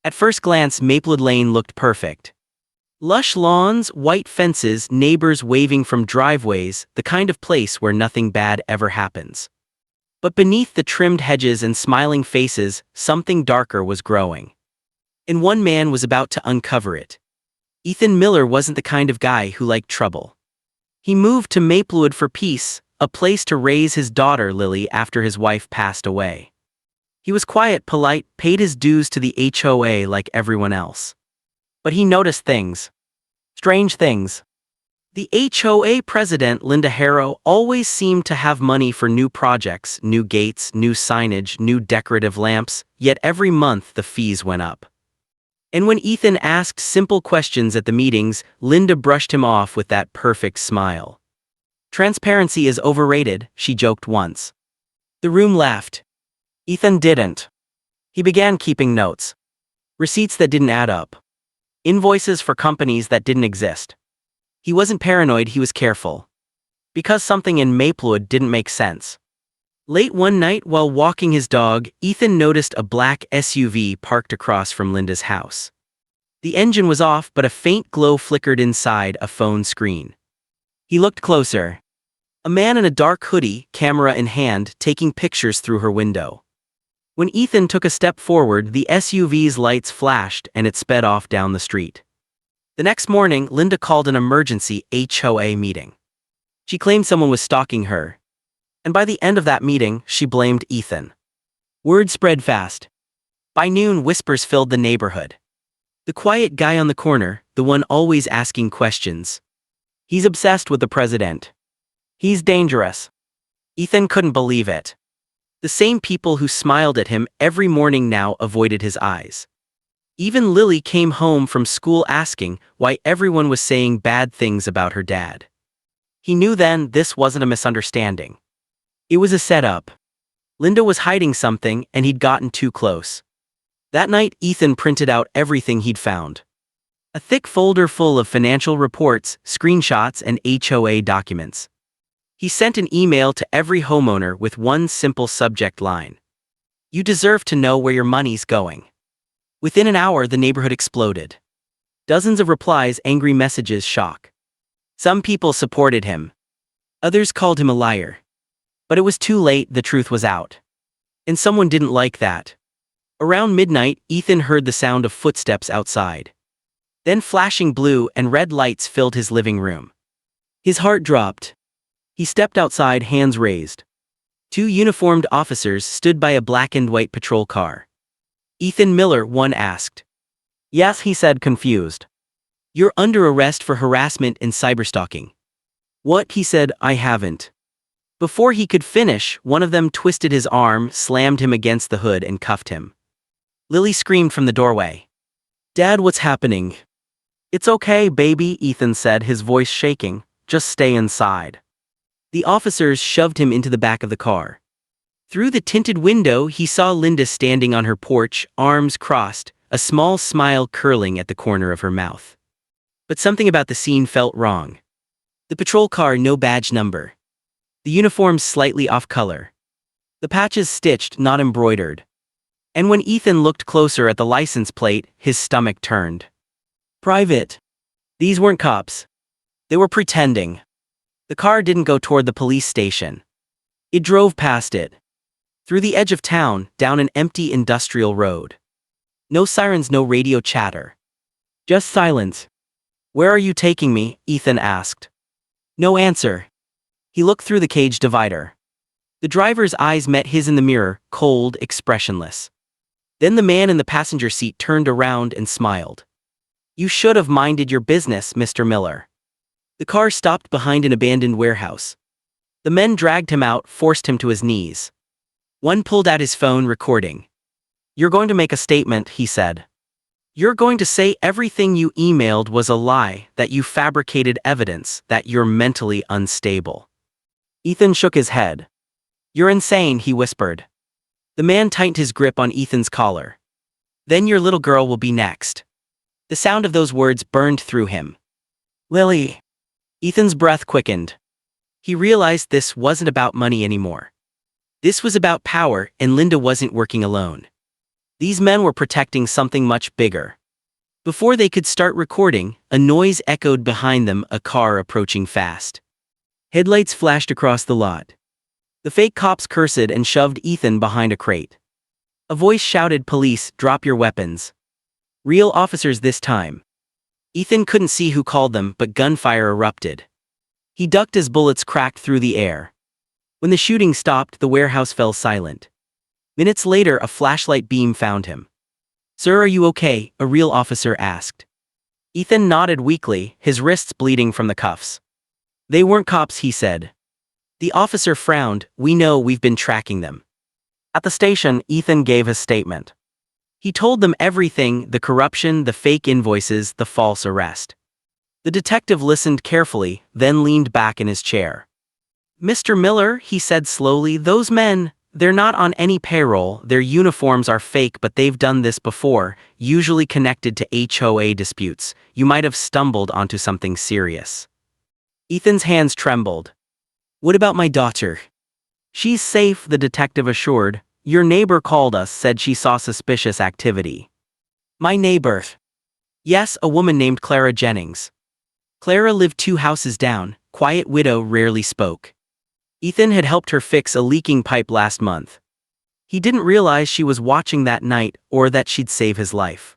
At first glance, Maplewood Lane looked perfect. Lush lawns, white fences, neighbors waving from driveways, the kind of place where nothing bad ever happens. But beneath the trimmed hedges and smiling faces, something darker was growing. And one man was about to uncover it. Ethan Miller wasn't the kind of guy who liked trouble. He moved to Maplewood for peace, a place to raise his daughter Lily after his wife passed away. He was quiet, polite, paid his dues to the HOA like everyone else. But he noticed things. Strange things. The HOA president, Linda Harrow, always seemed to have money for new projects, new gates, new signage, new decorative lamps, yet every month the fees went up. And when Ethan asked simple questions at the meetings, Linda brushed him off with that perfect smile. "Transparency is overrated," she joked once. The room laughed. Ethan didn't. He began keeping notes. Receipts that didn't add up. Invoices for companies that didn't exist. He wasn't paranoid, he was careful. Because something in Maplewood didn't make sense. Late one night while walking his dog, Ethan noticed a black SUV parked across from Linda's house. The engine was off, but a faint glow flickered inside a phone screen. He looked closer. A man in a dark hoodie, camera in hand, taking pictures through her window. When Ethan took a step forward, the SUV's lights flashed and it sped off down the street. The next morning, Linda called an emergency HOA meeting. She claimed someone was stalking her. And by the end of that meeting, she blamed Ethan. Word spread fast. By noon, whispers filled the neighborhood. The quiet guy on the corner, the one always asking questions. He's obsessed with the president. He's dangerous. Ethan couldn't believe it. The same people who smiled at him every morning now avoided his eyes. Even Lily came home from school asking why everyone was saying bad things about her dad. He knew then this wasn't a misunderstanding. It was a setup. Linda was hiding something and he'd gotten too close. That night, Ethan printed out everything he'd found. A thick folder full of financial reports, screenshots, and HOA documents. He sent an email to every homeowner with one simple subject line. "You deserve to know where your money's going." Within an hour, the neighborhood exploded. Dozens of replies, angry messages, shock. Some people supported him. Others called him a liar. But it was too late, the truth was out. And someone didn't like that. Around midnight, Ethan heard the sound of footsteps outside. Then flashing blue and red lights filled his living room. His heart dropped. He stepped outside, hands raised. Two uniformed officers stood by a black and white patrol car. "Ethan Miller," one asked. "Yes," he said, confused. "You're under arrest for harassment and cyberstalking." "What?" he said. "I haven't." Before he could finish, one of them twisted his arm, slammed him against the hood, and cuffed him. Lily screamed from the doorway. "Dad, what's happening?" "It's okay, baby," Ethan said, his voice shaking. "Just stay inside." The officers shoved him into the back of the car. Through the tinted window, he saw Linda standing on her porch, arms crossed, a small smile curling at the corner of her mouth. But something about the scene felt wrong. The patrol car, no badge number. The uniforms slightly off color. The patches stitched, not embroidered. And when Ethan looked closer at the license plate, his stomach turned. Private. These weren't cops. They were pretending. The car didn't go toward the police station. It drove past it. Through the edge of town, down an empty industrial road. No sirens, no radio chatter. Just silence. "Where are you taking me?" Ethan asked. No answer. He looked through the cage divider. The driver's eyes met his in the mirror, cold, expressionless. Then the man in the passenger seat turned around and smiled. "You should have minded your business, Mr. Miller." The car stopped behind an abandoned warehouse. The men dragged him out, forced him to his knees. One pulled out his phone, recording. "You're going to make a statement," he said. "You're going to say everything you emailed was a lie, that you fabricated evidence, that you're mentally unstable." Ethan shook his head. "You're insane," he whispered. The man tightened his grip on Ethan's collar. "Then your little girl will be next." The sound of those words burned through him. "Lily." Ethan's breath quickened. He realized this wasn't about money anymore. This was about power, and Linda wasn't working alone. These men were protecting something much bigger. Before they could start recording, a noise echoed behind them, a car approaching fast. Headlights flashed across the lot. The fake cops cursed and shoved Ethan behind a crate. A voice shouted, "Police, drop your weapons." Real officers this time. Ethan couldn't see who called them, but gunfire erupted. He ducked as bullets cracked through the air. When the shooting stopped, the warehouse fell silent. Minutes later, a flashlight beam found him. "Sir, are you okay?" a real officer asked. Ethan nodded weakly, his wrists bleeding from the cuffs. "They weren't cops," he said. The officer frowned. "We know, we've been tracking them." At the station, Ethan gave his statement. He told them everything: the corruption, the fake invoices, the false arrest. The detective listened carefully, then leaned back in his chair. "Mr. Miller," he said slowly, "those men, they're not on any payroll, their uniforms are fake, but they've done this before, usually connected to HOA disputes. You might have stumbled onto something serious." Ethan's hands trembled. "What about my daughter?" "She's safe," the detective assured. "Your neighbor called us, said she saw suspicious activity." "My neighbor?" "Yes, a woman named Clara Jennings. Clara lived 2 houses down, quiet widow, rarely spoke. Ethan had helped her fix a leaking pipe last month. He didn't realize she was watching that night, or that she'd save his life.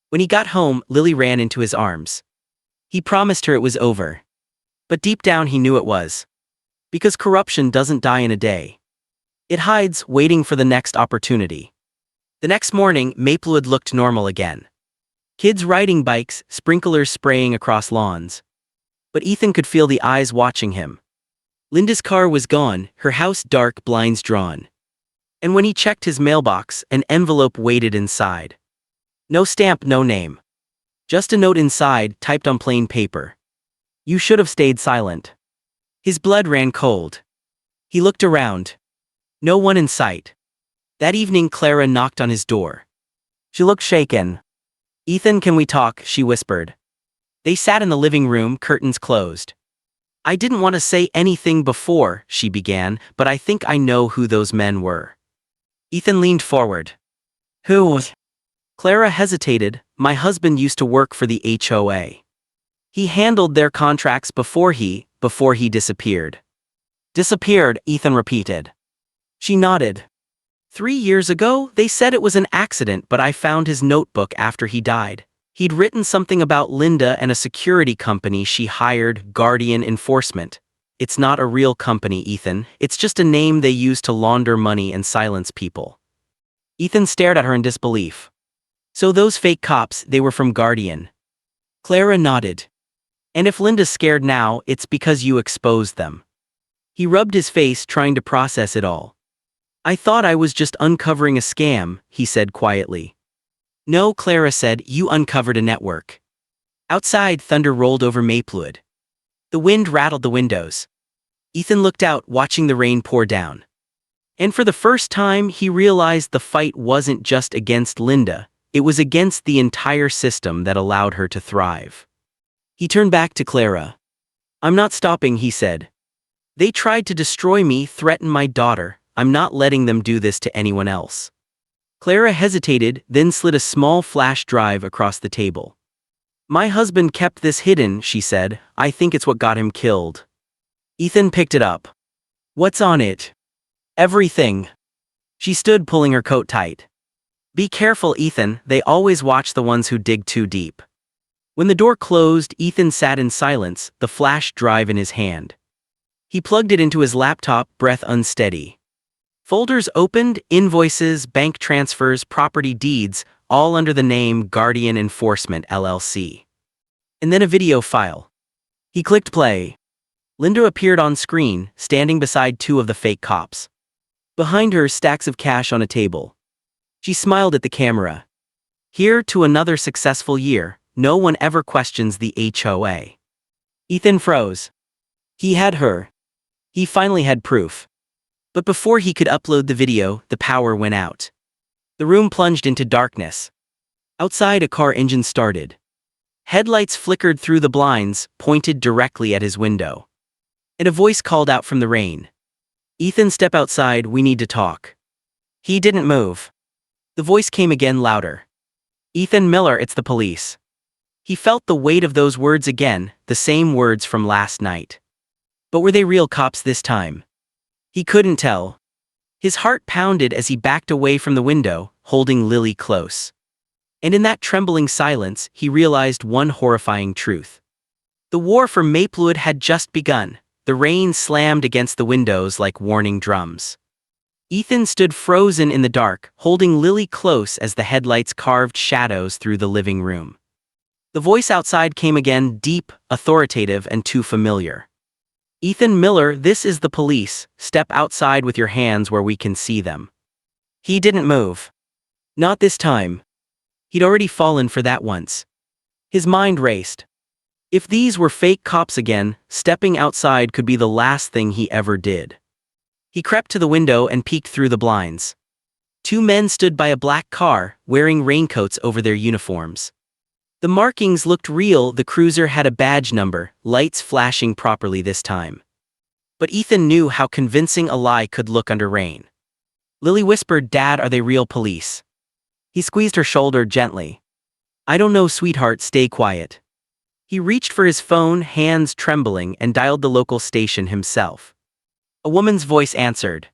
When he got home, Lily ran into his arms. He promised her it was over. But deep down he knew it was. Because corruption doesn't die in a day. It hides, waiting for the next opportunity. The next morning, Maplewood looked normal again. Kids riding bikes, sprinklers spraying across lawns. But Ethan could feel the eyes watching him. Linda's car was gone, her house dark, blinds drawn. And when he checked his mailbox, an envelope waited inside. No stamp, no name. Just a note inside, typed on plain paper. "You should have stayed silent." His blood ran cold. He looked around. No one in sight. That evening, Clara knocked on his door. She looked shaken. "Ethan, can we talk?" she whispered. They sat in the living room, curtains closed. "I didn't want to say anything before," she began, "but I think I know who those men were." Ethan leaned forward. "Who?" Clara hesitated. "My husband used to work for the HOA. He handled their contracts before he disappeared." "Disappeared," Ethan repeated. She nodded. 3 years ago, they said it was an accident, but I found his notebook after he died. He'd written something about Linda and a security company she hired, Guardian Enforcement. It's not a real company, Ethan. It's just a name they use to launder money and silence people. Ethan stared at her in disbelief. "So those fake cops, they were from Guardian?" Clara nodded. "And if Linda's scared now, it's because you exposed them." He rubbed his face, trying to process it all. "I thought I was just uncovering a scam," he said quietly. "No," Clara said, "you uncovered a network." Outside, thunder rolled over Maplewood. The wind rattled the windows. Ethan looked out, watching the rain pour down. And for the first time, he realized the fight wasn't just against Linda, it was against the entire system that allowed her to thrive. He turned back to Clara. "I'm not stopping," he said. "They tried to destroy me, threaten my daughter. I'm not letting them do this to anyone else." Clara hesitated, then slid a small flash drive across the table. "My husband kept this hidden," she said. "I think it's what got him killed." Ethan picked it up. "What's on it?" "Everything." She stood, pulling her coat tight. "Be careful, Ethan, they always watch the ones who dig too deep." When the door closed, Ethan sat in silence, the flash drive in his hand. He plugged it into his laptop, breath unsteady. Folders opened, invoices, bank transfers, property deeds, all under the name Guardian Enforcement LLC. And then a video file. He clicked play. Linda appeared on screen, standing beside 2 of the fake cops. Behind her, stacks of cash on a table. She smiled at the camera. "Here to another successful year, no one ever questions the HOA." Ethan froze. He had her. He finally had proof. But before he could upload the video, the power went out. The room plunged into darkness. Outside, a car engine started. Headlights flickered through the blinds, pointed directly at his window. And a voice called out from the rain. "Ethan, step outside, we need to talk." He didn't move. The voice came again louder. Ethan Miller, it's the police. He felt the weight of those words again, the same words from last night. But were they real cops this time? He couldn't tell. His heart pounded as he backed away from the window, holding Lily close. And in that trembling silence, he realized one horrifying truth. The war for Maplewood had just begun. The rain slammed against the windows like warning drums. Ethan stood frozen in the dark, holding Lily close as the headlights carved shadows through the living room. The voice outside came again, deep, authoritative, and too familiar. Ethan Miller, this is the police. Step outside with your hands where we can see them. He didn't move. Not this time. He'd already fallen for that once. His mind raced. If these were fake cops again, stepping outside could be the last thing he ever did. He crept to the window and peeked through the blinds. Two men stood by a black car, wearing raincoats over their uniforms. The markings looked real. The cruiser had a badge number, lights flashing properly this time. But Ethan knew how convincing a lie could look under rain. Lily whispered, "Dad, are they real police?" He squeezed her shoulder gently. "I don't know, sweetheart, stay quiet." He reached for his phone, hands trembling, and dialed the local station himself. A woman's voice answered.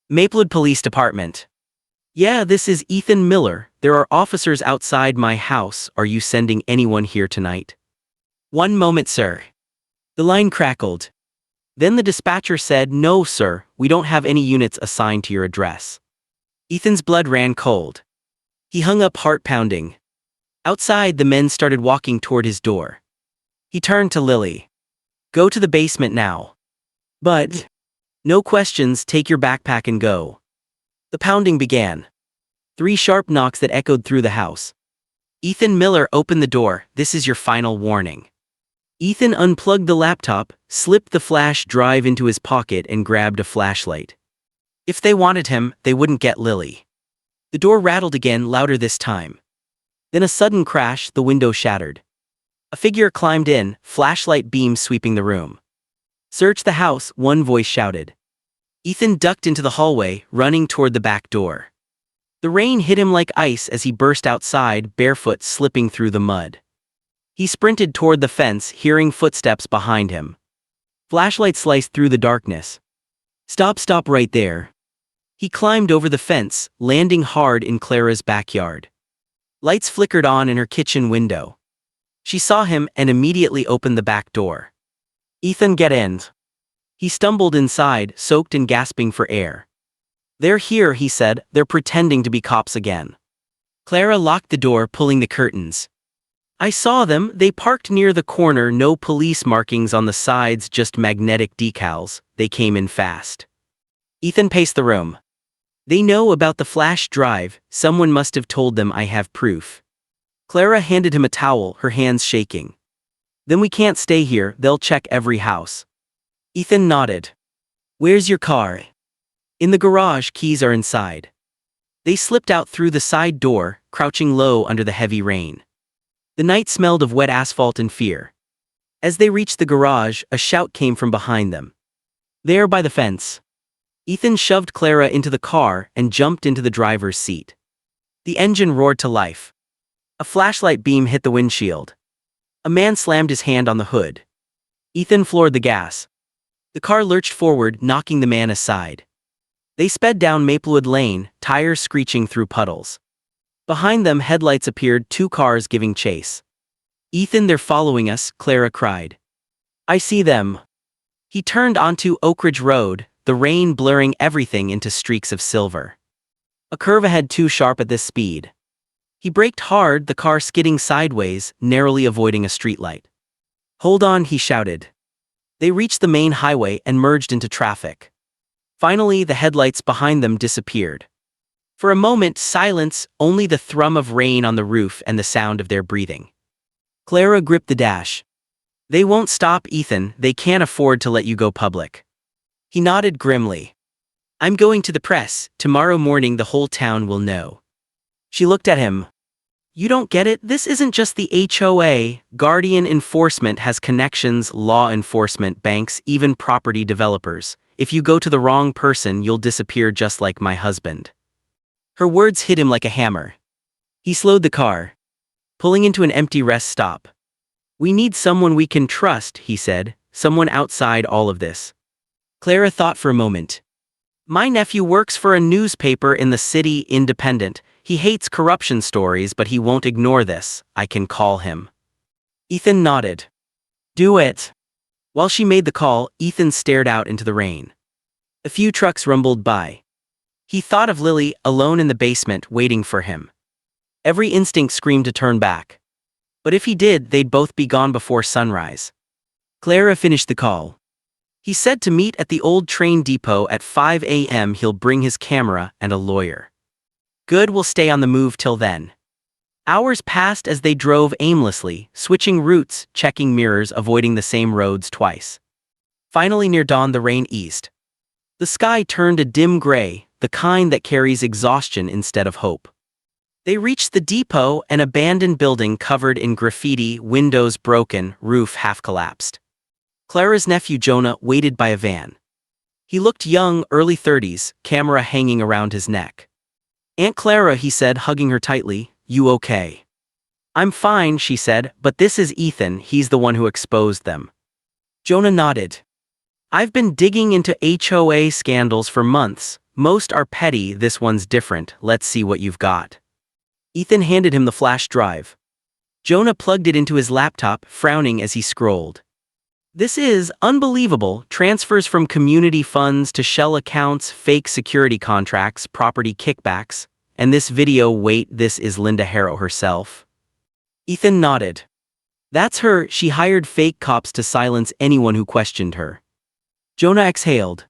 "Maplewood Police Department." "Yeah, this is Ethan Miller. There are officers outside my house. Are you sending anyone here tonight?" "One moment, sir." The line crackled. Then the dispatcher said, "No, sir, we don't have any units assigned to your address." Ethan's blood ran cold. He hung up, heart pounding. Outside, the men started walking toward his door. He turned to Lily. "Go to the basement now." "But..." "No questions, take your backpack and go." The pounding began. 3 sharp knocks that echoed through the house. Ethan Miller opened the door. "This is your final warning." Ethan unplugged the laptop, slipped the flash drive into his pocket, and grabbed a flashlight. If they wanted him, they wouldn't get Lily. The door rattled again, louder this time. Then a sudden crash, the window shattered. A figure climbed in, flashlight beam sweeping the room. "Search the house," one voice shouted. Ethan ducked into the hallway, running toward the back door. The rain hit him like ice as he burst outside, barefoot, slipping through the mud. He sprinted toward the fence, hearing footsteps behind him. Flashlight sliced through the darkness. Stop right there." He climbed over the fence, landing hard in Clara's backyard. Lights flickered on in her kitchen window. She saw him and immediately opened the back door. "Ethan, get in." He stumbled inside, soaked and gasping for air. "They're here," he said. "They're pretending to be cops again." Clara locked the door, pulling the curtains. "I saw them. They parked near the corner, no police markings on the sides, just magnetic decals. They came in fast." Ethan paced the room. "They know about the flash drive. Someone must have told them. I have proof." Clara handed him a towel, her hands shaking. "Then we can't stay here. They'll check every house." Ethan nodded. "Where's your car?" "In the garage. Keys are inside." They slipped out through the side door, crouching low under the heavy rain. The night smelled of wet asphalt and fear. As they reached the garage, a shout came from behind them. "There by the fence." Ethan shoved Clara into the car and jumped into the driver's seat. The engine roared to life. A flashlight beam hit the windshield. A man slammed his hand on the hood. Ethan floored the gas. The car lurched forward, knocking the man aside. They sped down Maplewood Lane, tires screeching through puddles. Behind them, headlights appeared, 2 cars giving chase. "Ethan, they're following us," Clara cried. "I see them." He turned onto Oak Ridge Road, the rain blurring everything into streaks of silver. A curve ahead too sharp at this speed. He braked hard, the car skidding sideways, narrowly avoiding a streetlight. "Hold on," he shouted. They reached the main highway and merged into traffic. Finally, the headlights behind them disappeared. For a moment, silence, only the thrum of rain on the roof and the sound of their breathing. Clara gripped the dash. "They won't stop, Ethan. They can't afford to let you go public." He nodded grimly. "I'm going to the press. Tomorrow morning the whole town will know." She looked at him. "You don't get it. This isn't just the HOA. Guardian enforcement has connections, law enforcement, banks, even property developers. If you go to the wrong person, you'll disappear just like my husband." Her words hit him like a hammer. He slowed the car, pulling into an empty rest stop. "We need someone we can trust," he said, "someone outside all of this." Clara thought for a moment. "My nephew works for a newspaper in the city, Independent. He hates corruption stories, but he won't ignore this. I can call him." Ethan nodded. "Do it." While she made the call, Ethan stared out into the rain. A few trucks rumbled by. He thought of Lily, alone in the basement, waiting for him. Every instinct screamed to turn back. But if he did, they'd both be gone before sunrise. Clara finished the call. "He said to meet at the old train depot at 5 a.m. He'll bring his camera and a lawyer." "Good, we'll stay on the move till then." Hours passed as they drove aimlessly, switching routes, checking mirrors, avoiding the same roads twice. Finally, near dawn, the rain eased. The sky turned a dim gray, the kind that carries exhaustion instead of hope. They reached the depot, an abandoned building covered in graffiti, windows broken, roof half collapsed. Clara's nephew Jonah waited by a van. He looked young, early 30s, camera hanging around his neck. "Aunt Clara," he said, hugging her tightly, "you okay?" "I'm fine," she said, "but this is Ethan, he's the one who exposed them." Jonah nodded. "I've been digging into HOA scandals for months. Most are petty, this one's different. Let's see what you've got." Ethan handed him the flash drive. Jonah plugged it into his laptop, frowning as he scrolled. "This is unbelievable. Transfers from community funds to shell accounts, fake security contracts, property kickbacks. And this video, wait, this is Linda Harrow herself." Ethan nodded. "That's her. She hired fake cops to silence anyone who questioned her." Jonah exhaled.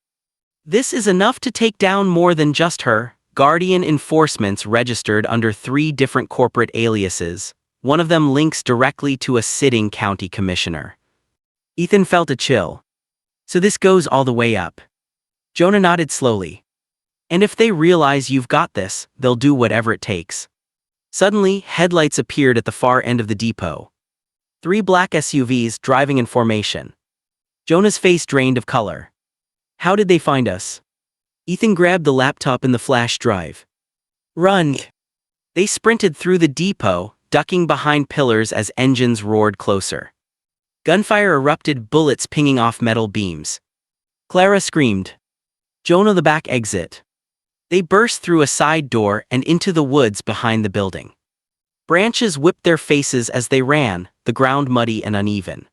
"This is enough to take down more than just her. Guardian enforcement's registered under 3 different corporate aliases. One of them links directly to a sitting county commissioner." Ethan felt a chill. "So this goes all the way up?" Jonah nodded slowly. "And if they realize you've got this, they'll do whatever it takes." Suddenly, headlights appeared at the far end of the depot. 3 black SUVs driving in formation. Jonah's face drained of color. "How did they find us?" Ethan grabbed the laptop and the flash drive. "Run!" They sprinted through the depot, ducking behind pillars as engines roared closer. Gunfire erupted, bullets pinging off metal beams. Clara screamed. "Jonah, the back exit." They burst through a side door and into the woods behind the building. Branches whipped their faces as they ran, the ground muddy and uneven.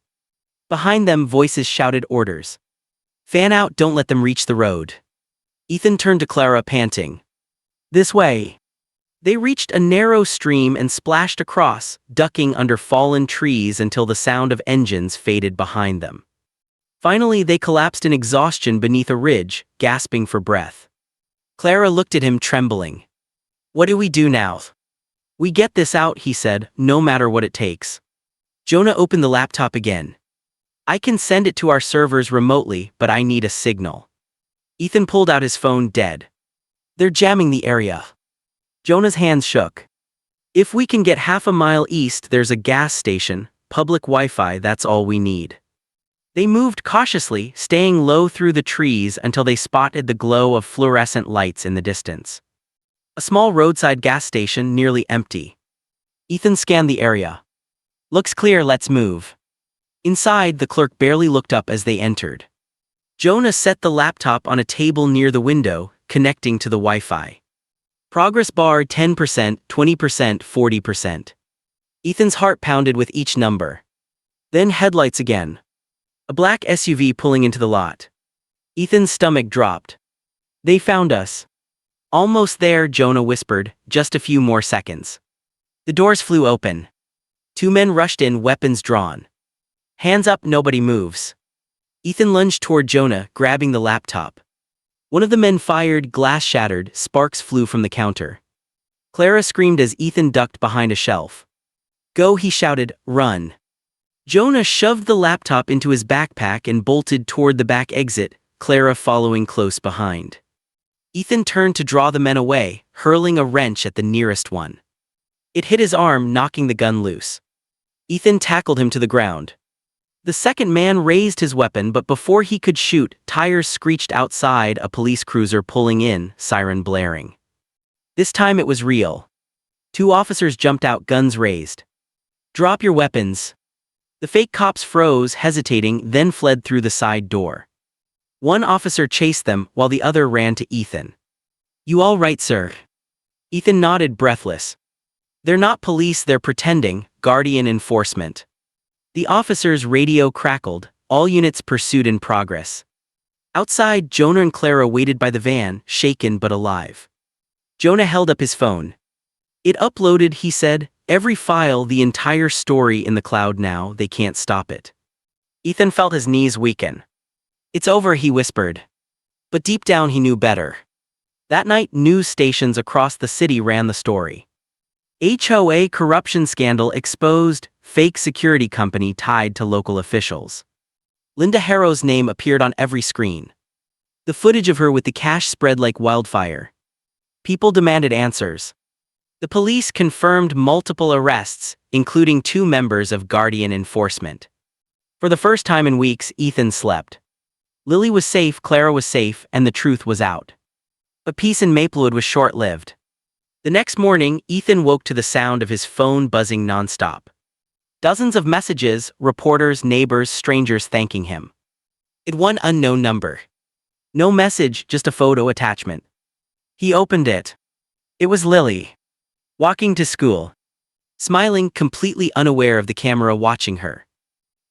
Behind them, voices shouted orders. "Fan out, don't let them reach the road." Ethan turned to Clara, panting. "This way." They reached a narrow stream and splashed across, ducking under fallen trees until the sound of engines faded behind them. Finally, they collapsed in exhaustion beneath a ridge, gasping for breath. Clara looked at him, trembling. "What do we do now?" "We get this out," he said, "no matter what it takes." Jonah opened the laptop again. "I can send it to our servers remotely, but I need a signal." Ethan pulled out his phone, dead. "They're jamming the area." Jonah's hands shook. "If we can get half a mile east, there's a gas station, public Wi-Fi, that's all we need." They moved cautiously, staying low through the trees until they spotted the glow of fluorescent lights in the distance. A small roadside gas station, nearly empty. Ethan scanned the area. "Looks clear, let's move." Inside, the clerk barely looked up as they entered. Jonah set the laptop on a table near the window, connecting to the Wi-Fi. Progress bar 10%, 20%, 40%. Ethan's heart pounded with each number. Then headlights again. A black SUV pulling into the lot. Ethan's stomach dropped. "They found us." "Almost there," Jonah whispered, "just a few more seconds." The doors flew open. 2 men rushed in, weapons drawn. "Hands up, nobody moves." Ethan lunged toward Jonah, grabbing the laptop. One of the men fired, glass shattered, sparks flew from the counter. Clara screamed as Ethan ducked behind a shelf. "Go," he shouted, "run." Jonah shoved the laptop into his backpack and bolted toward the back exit, Clara following close behind. Ethan turned to draw the men away, hurling a wrench at the nearest one. It hit his arm, knocking the gun loose. Ethan tackled him to the ground. The second man raised his weapon, but before he could shoot, tires screeched outside, a police cruiser pulling in, siren blaring. This time it was real. Two officers jumped out, guns raised. "Drop your weapons." The fake cops froze, hesitating, then fled through the side door. One officer chased them while the other ran to Ethan. "You all right, sir?" Ethan nodded, breathless. "They're not police, they're pretending, guardian enforcement." The officer's radio crackled, all units pursuit in progress. Outside, Jonah and Clara waited by the van, shaken but alive. Jonah held up his phone. "It uploaded," he said, "every file, the entire story in the cloud now, they can't stop it." Ethan felt his knees weaken. "It's over," he whispered. But deep down he knew better. That night, news stations across the city ran the story. HOA corruption scandal exposed, fake security company tied to local officials. Linda Harrow's name appeared on every screen. The footage of her with the cash spread like wildfire. People demanded answers. The police confirmed multiple arrests, including 2 members of Guardian Enforcement. For the first time in weeks, Ethan slept. Lily was safe, Clara was safe, and the truth was out. But peace in Maplewood was short-lived. The next morning, Ethan woke to the sound of his phone buzzing nonstop. Dozens of messages, reporters, neighbors, strangers thanking him. It one unknown number. No message, just a photo attachment. He opened it. It was Lily. Walking to school. Smiling, completely unaware of the camera watching her.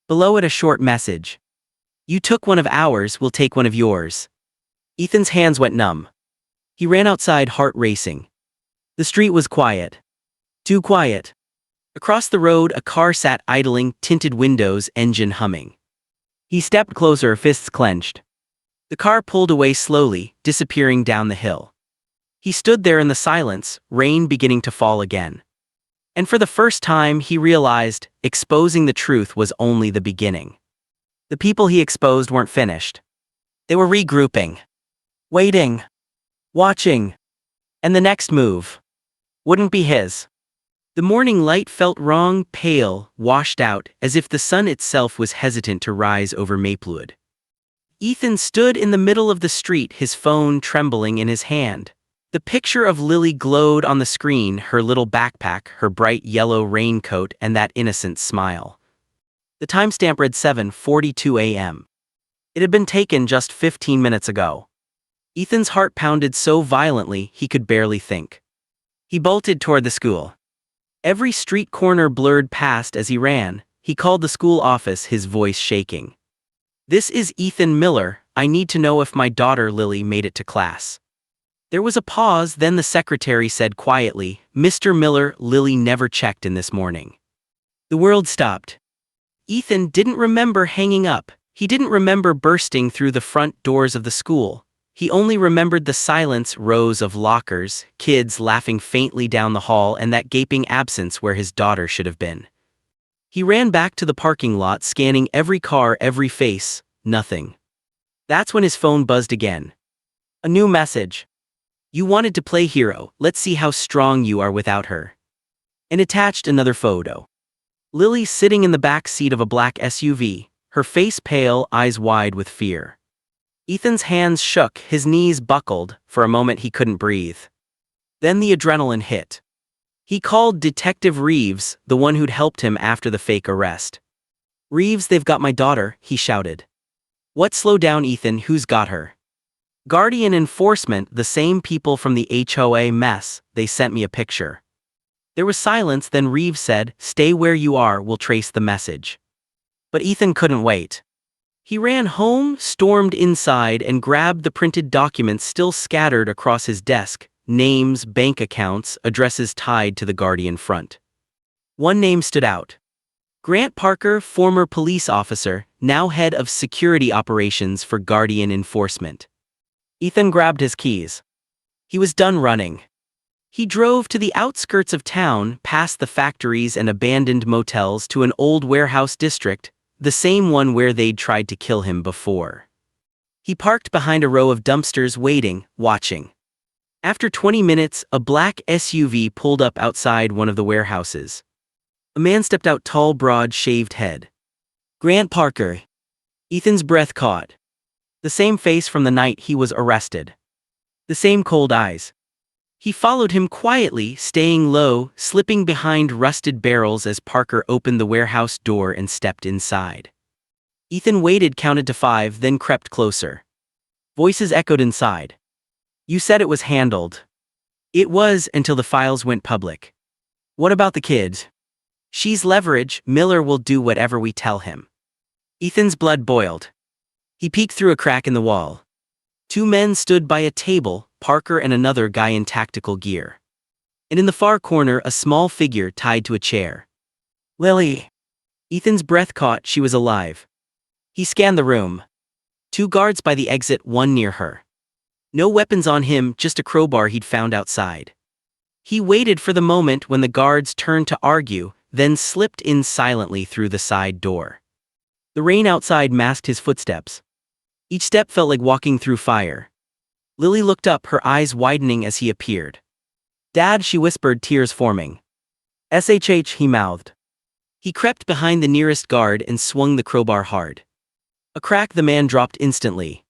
Below it a short message. "You took one of ours, we'll take one of yours." Ethan's hands went numb. He ran outside, heart racing. The street was quiet. Too quiet. Across the road, a car sat idling, tinted windows, engine humming. He stepped closer, fists clenched. The car pulled away slowly, disappearing down the hill. He stood there in the silence, rain beginning to fall again. And for the first time, he realized exposing the truth was only the beginning. The people he exposed weren't finished. They were regrouping. Waiting. Watching. And the next move wouldn't be his. The morning light felt wrong, pale, washed out, as if the sun itself was hesitant to rise over Maplewood. Ethan stood in the middle of the street, his phone trembling in his hand. The picture of Lily glowed on the screen, her little backpack, her bright yellow raincoat, and that innocent smile. The timestamp read 7:42 a.m. It had been taken just 15 minutes ago. Ethan's heart pounded so violently he could barely think. He bolted toward the school. Every street corner blurred past as he ran. He called the school office, his voice shaking. "This is Ethan Miller. I need to know if my daughter Lily made it to class." There was a pause, then the secretary said quietly, "Mr. Miller, Lily never checked in this morning." The world stopped. Ethan didn't remember hanging up. He didn't remember bursting through the front doors of the school. He only remembered the silence, rows of lockers, kids laughing faintly down the hall, and that gaping absence where his daughter should have been. He ran back to the parking lot, scanning every car, every face. Nothing. That's when his phone buzzed again. A new message. "You wanted to play hero, let's see how strong you are without her." And attached another photo. Lily sitting in the back seat of a black SUV, her face pale, eyes wide with fear. Ethan's hands shook, his knees buckled. For a moment he couldn't breathe. Then the adrenaline hit. He called Detective Reeves, the one who'd helped him after the fake arrest. "Reeves, they've got my daughter," he shouted. "What? Slow down, Ethan, who's got her?" "Guardian Enforcement, the same people from the HOA mess, they sent me a picture." There was silence, then Reeves said, "Stay where you are, we'll trace the message." But Ethan couldn't wait. He ran home, stormed inside, and grabbed the printed documents still scattered across his desk, names, bank accounts, addresses tied to the Guardian front. One name stood out. Grant Parker, former police officer, now head of security operations for Guardian Enforcement. Ethan grabbed his keys. He was done running. He drove to the outskirts of town, past the factories and abandoned motels, to an old warehouse district, the same one where they'd tried to kill him before. He parked behind a row of dumpsters, waiting, watching. After 20 minutes, a black SUV pulled up outside one of the warehouses. A man stepped out, tall, broad, shaved head. Grant Parker. Ethan's breath caught. The same face from the night he was arrested. The same cold eyes. He followed him quietly, staying low, slipping behind rusted barrels as Parker opened the warehouse door and stepped inside. Ethan waited, counted to 5, then crept closer. Voices echoed inside. "You said it was handled." "It was, until the files went public." "What about the kid?" "She's leverage. Miller will do whatever we tell him." Ethan's blood boiled. He peeked through a crack in the wall. 2 men stood by a table, Parker and another guy in tactical gear. And in the far corner, a small figure tied to a chair. "Lily." Ethan's breath caught. She was alive. He scanned the room. 2 guards by the exit, one near her. No weapons on him, just a crowbar he'd found outside. He waited for the moment when the guards turned to argue, then slipped in silently through the side door. The rain outside masked his footsteps. Each step felt like walking through fire. Lily looked up, her eyes widening as he appeared. "Dad," she whispered, tears forming. "SHH," he mouthed. He crept behind the nearest guard and swung the crowbar hard. A crack, the man dropped instantly.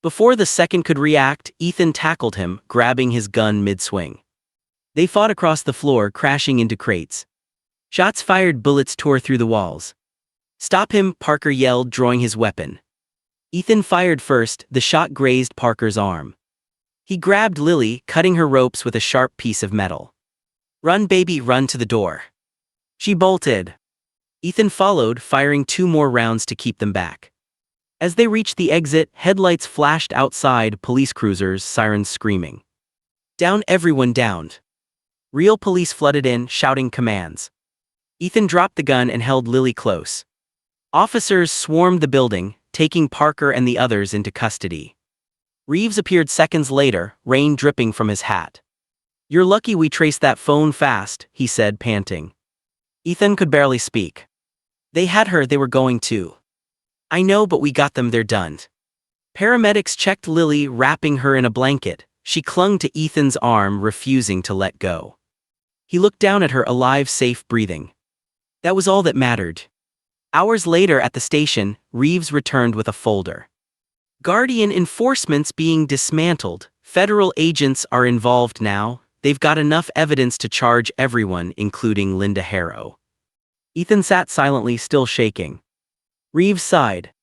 Before the second could react, Ethan tackled him, grabbing his gun mid-swing. They fought across the floor, crashing into crates. Shots fired, bullets tore through the walls. "Stop him," Parker yelled, drawing his weapon. Ethan fired first, the shot grazed Parker's arm. He grabbed Lily, cutting her ropes with a sharp piece of metal. "Run, baby, run to the door." She bolted. Ethan followed, firing 2 more rounds to keep them back. As they reached the exit, headlights flashed outside, police cruisers, sirens screaming. "Down, everyone, downed." Real police flooded in, shouting commands. Ethan dropped the gun and held Lily close. Officers swarmed the building, taking Parker and the others into custody. Reeves appeared seconds later, rain dripping from his hat. "You're lucky we traced that phone fast," he said, panting. Ethan could barely speak. "They had her, they were going to." "I know, but we got them, they're done." Paramedics checked Lily, wrapping her in a blanket. She clung to Ethan's arm, refusing to let go. He looked down at her, alive, safe, breathing. That was all that mattered. Hours later at the station, Reeves returned with a folder. "Guardian enforcement's being dismantled. Federal agents are involved now. They've got enough evidence to charge everyone, including Linda Harrow." Ethan sat silently, still shaking. Reeves sighed.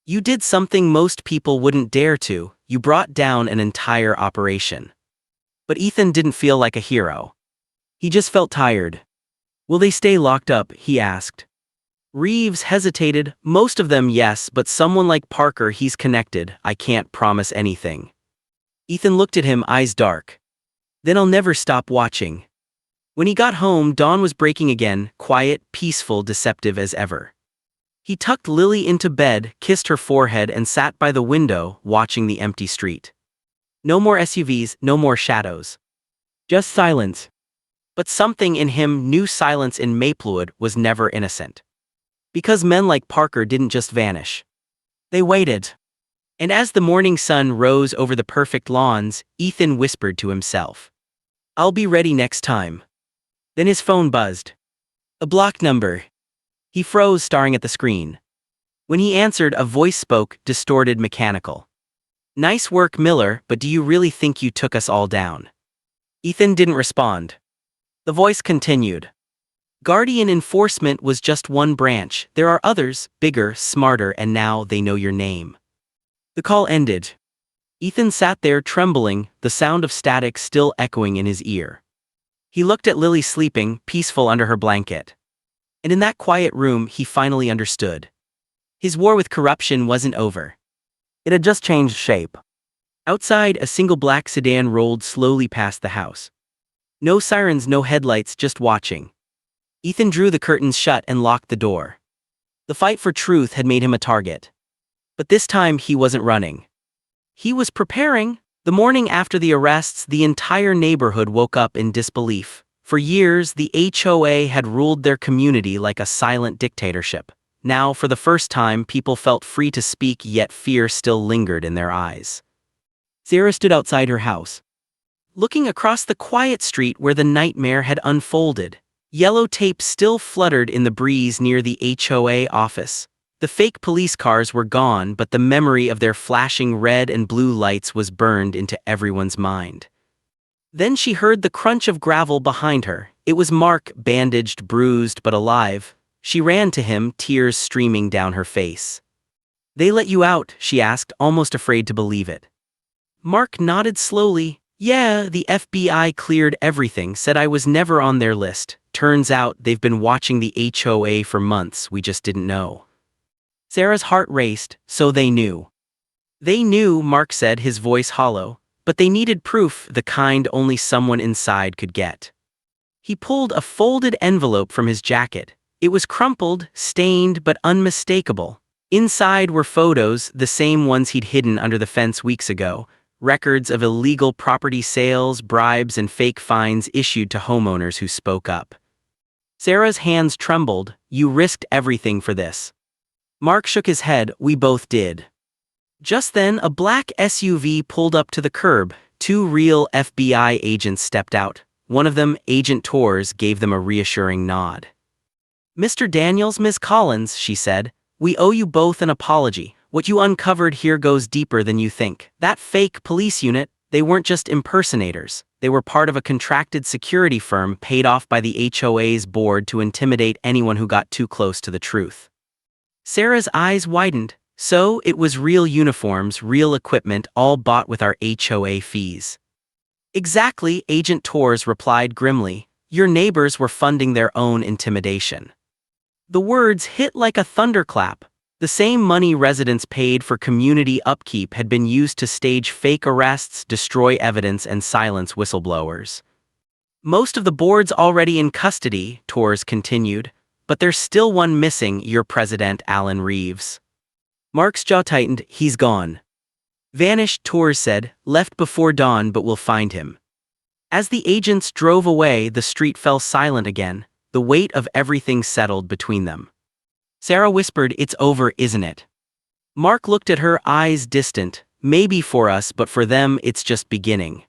"You did something most people wouldn't dare to. You brought down an entire operation." But Ethan didn't feel like a hero. He just felt tired. "Will they stay locked up?" he asked. Reeves hesitated. "Most of them, yes, but someone like Parker, he's connected. I can't promise anything." Ethan looked at him, eyes dark. "Then I'll never stop watching." When he got home, dawn was breaking again, quiet, peaceful, deceptive as ever. He tucked Lily into bed, kissed her forehead, and sat by the window, watching the empty street. No more SUVs, no more shadows. Just silence. But something in him knew silence in Maplewood was never innocent. Because men like Parker didn't just vanish. They waited. And as the morning sun rose over the perfect lawns, Ethan whispered to himself, "I'll be ready next time." Then his phone buzzed. A block number. He froze, staring at the screen. When he answered, a voice spoke, distorted, mechanical. "Nice work, Miller, but do you really think you took us all down?" Ethan didn't respond. The voice continued. "Guardian enforcement was just one branch. There are others, bigger, smarter, and now they know your name." The call ended. Ethan sat there trembling, the sound of static still echoing in his ear. He looked at Lily sleeping, peaceful under her blanket. And in that quiet room, he finally understood. His war with corruption wasn't over. It had just changed shape. Outside, a single black sedan rolled slowly past the house. No sirens, no headlights, just watching. Ethan drew the curtains shut and locked the door. The fight for truth had made him a target. But this time he wasn't running. He was preparing. The morning after the arrests, the entire neighborhood woke up in disbelief. For years, the HOA had ruled their community like a silent dictatorship. Now, for the first time, people felt free to speak, yet fear still lingered in their eyes. Sarah stood outside her house, looking across the quiet street where the nightmare had unfolded. Yellow tape still fluttered in the breeze near the HOA office. The fake police cars were gone, but the memory of their flashing red and blue lights was burned into everyone's mind. Then she heard the crunch of gravel behind her. It was Mark, bandaged, bruised, but alive. She ran to him, tears streaming down her face. "They let you out?" she asked, almost afraid to believe it. Mark nodded slowly. "Yeah, the FBI cleared everything, said I was never on their list. Turns out they've been watching the HOA for months, we just didn't know." Sarah's heart raced, so they knew. "They knew," Mark said, his voice hollow, "but they needed proof, the kind only someone inside could get." He pulled a folded envelope from his jacket. It was crumpled, stained, but unmistakable. Inside were photos, the same ones he'd hidden under the fence weeks ago, records of illegal property sales, bribes, and fake fines issued to homeowners who spoke up. Sarah's hands trembled. "You risked everything for this." Mark shook his head. "We both did." Just then, a black SUV pulled up to the curb. Two real FBI agents stepped out. One of them, Agent Torres, gave them a reassuring nod. "Mr. Daniels, Miss Collins," she said, "we owe you both an apology. What you uncovered here goes deeper than you think. That fake police unit, they weren't just impersonators. They were part of a contracted security firm paid off by the HOA's board to intimidate anyone who got too close to the truth." Sarah's eyes widened. "So, it was real uniforms, real equipment, all bought with our HOA fees." "Exactly," Agent Torres replied grimly. "Your neighbors were funding their own intimidation." The words hit like a thunderclap. The same money residents paid for community upkeep had been used to stage fake arrests, destroy evidence, and silence whistleblowers. "Most of the board's already in custody," Torres continued, "but there's still one missing, your president, Alan Reeves." Mark's jaw tightened. "He's gone." "Vanished," Torres said, "left before dawn, but we'll find him." As the agents drove away, the street fell silent again. The weight of everything settled between them. Sarah whispered, "It's over, isn't it?" Mark looked at her, eyes distant. "Maybe for us, but for them, it's just beginning."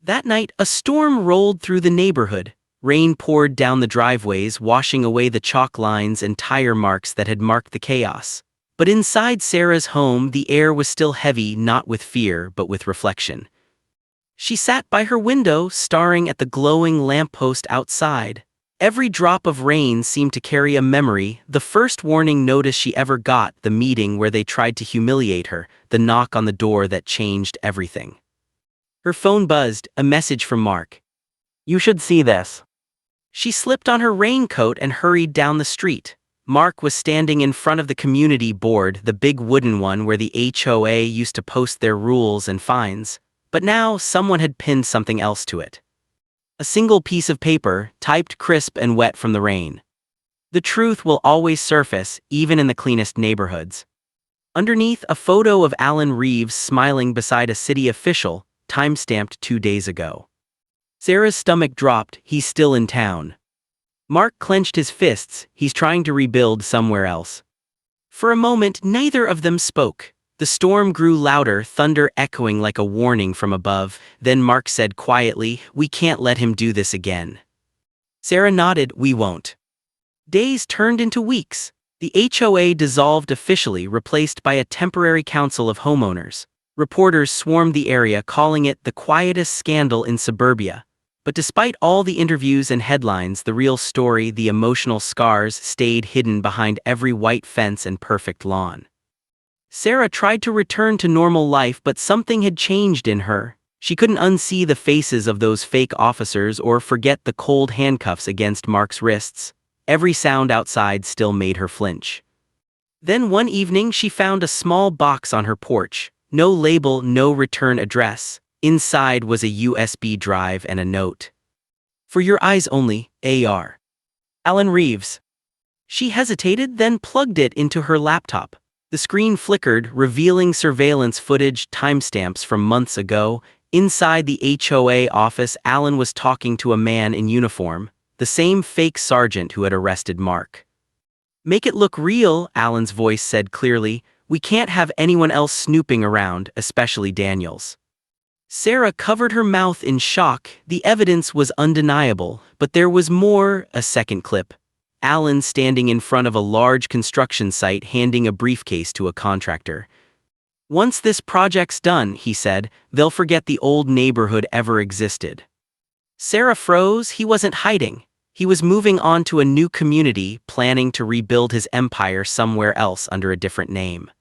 That night, a storm rolled through the neighborhood. Rain poured down the driveways, washing away the chalk lines and tire marks that had marked the chaos. But inside Sarah's home, the air was still heavy, not with fear, but with reflection. She sat by her window, staring at the glowing lamppost outside. Every drop of rain seemed to carry a memory, the first warning notice she ever got, the meeting where they tried to humiliate her, the knock on the door that changed everything. Her phone buzzed, a message from Mark. "You should see this." She slipped on her raincoat and hurried down the street. Mark was standing in front of the community board, the big wooden one where the HOA used to post their rules and fines. But now someone had pinned something else to it. A single piece of paper, typed crisp and wet from the rain. "The truth will always surface, even in the cleanest neighborhoods." Underneath, a photo of Alan Reeves smiling beside a city official, time-stamped 2 days ago. Sarah's stomach dropped. He's still in town. Mark clenched his fists. He's trying to rebuild somewhere else. For a moment, neither of them spoke. The storm grew louder, thunder echoing like a warning from above. Then Mark said quietly, "We can't let him do this again." Sarah nodded. "We won't." Days turned into weeks. The HOA dissolved officially, replaced by a temporary council of homeowners. Reporters swarmed the area, calling it the quietest scandal in suburbia. But despite all the interviews and headlines, the real story, the emotional scars, stayed hidden behind every white fence and perfect lawn. Sarah tried to return to normal life, but something had changed in her. She couldn't unsee the faces of those fake officers or forget the cold handcuffs against Mark's wrists. Every sound outside still made her flinch. Then one evening she found a small box on her porch. No label, no return address. Inside was a USB drive and a note. "For your eyes only, AR. Alan Reeves." She hesitated, then plugged it into her laptop. The screen flickered, revealing surveillance footage, timestamps from months ago. Inside the HOA office, Alan was talking to a man in uniform, the same fake sergeant who had arrested Mark. "Make it look real," Alan's voice said clearly. "We can't have anyone else snooping around, especially Daniels." Sarah covered her mouth in shock. The evidence was undeniable, but there was more. A second clip. Alan standing in front of a large construction site handing a briefcase to a contractor. Once this project's done, he said, they'll forget the old neighborhood ever existed. Sarah froze. He wasn't hiding. He was moving on to a new community, planning to rebuild his empire somewhere else under a different name.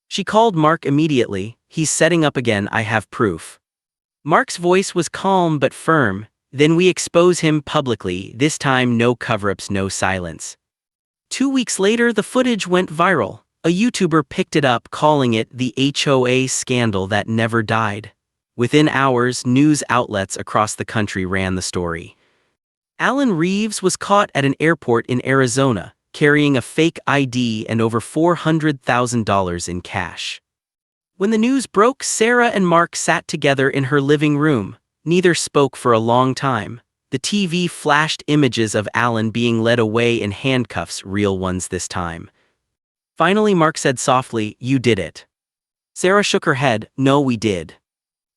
She called Mark immediately. He's setting up again, I have proof. Mark's voice was calm but firm. Then we expose him publicly, this time no cover-ups, no silence. 2 weeks later, the footage went viral. A YouTuber picked it up, calling it the HOA scandal that never died. Within hours, news outlets across the country ran the story. Alan Reeves was caught at an airport in Arizona, carrying a fake ID and over $400,000 in cash. When the news broke, Sarah and Mark sat together in her living room. Neither spoke for a long time. The TV flashed images of Alan being led away in handcuffs, real ones this time. Finally, Mark said softly, "You did it." Sarah shook her head. "No, we did."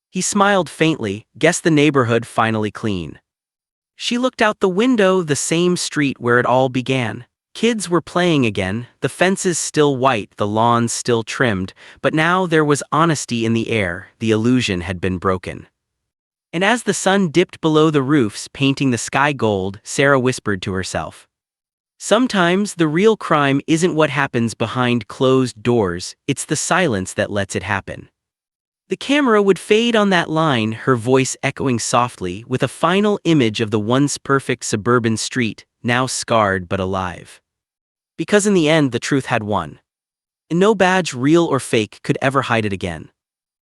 He smiled faintly. "Guess the neighborhood finally clean." She looked out the window, the same street where it all began. Kids were playing again, the fences still white, the lawns still trimmed, but now there was honesty in the air. The illusion had been broken. And as the sun dipped below the roofs, painting the sky gold, Sarah whispered to herself, "Sometimes the real crime isn't what happens behind closed doors, it's the silence that lets it happen." The camera would fade on that line, her voice echoing softly, with a final image of the once perfect suburban street, now scarred but alive. Because in the end, the truth had won. And no badge, real or fake, could ever hide it again.